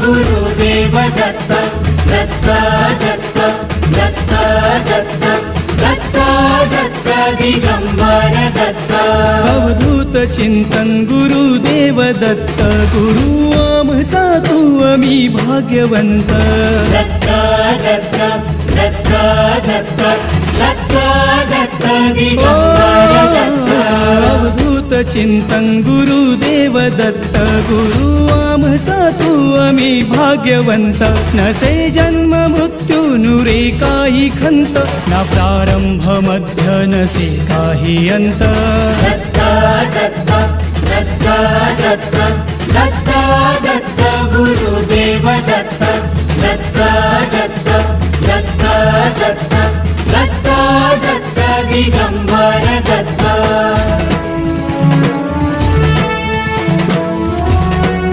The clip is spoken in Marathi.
गुरुदेव दत्त दत्त दत्त दत्त दत्त दत्त दत्त दिगंबर दत्त अवधूत चिंतन गुरुदेव दत्त गुरु आमचा तू आम्ही भाग्यवंत दत्त दत्त दत्त दत्त दत्त दत्त दिगंबर दत्त अवधूत चिंतन गुरुदेव दत्त गुरु आमचा तू आम्ही भाग्यवंत नसे जन्म मृत्यू नुरे काही खंत ना प्रारंभ मध्य नसे काही अंत दत्त दत्त दत्त दत्त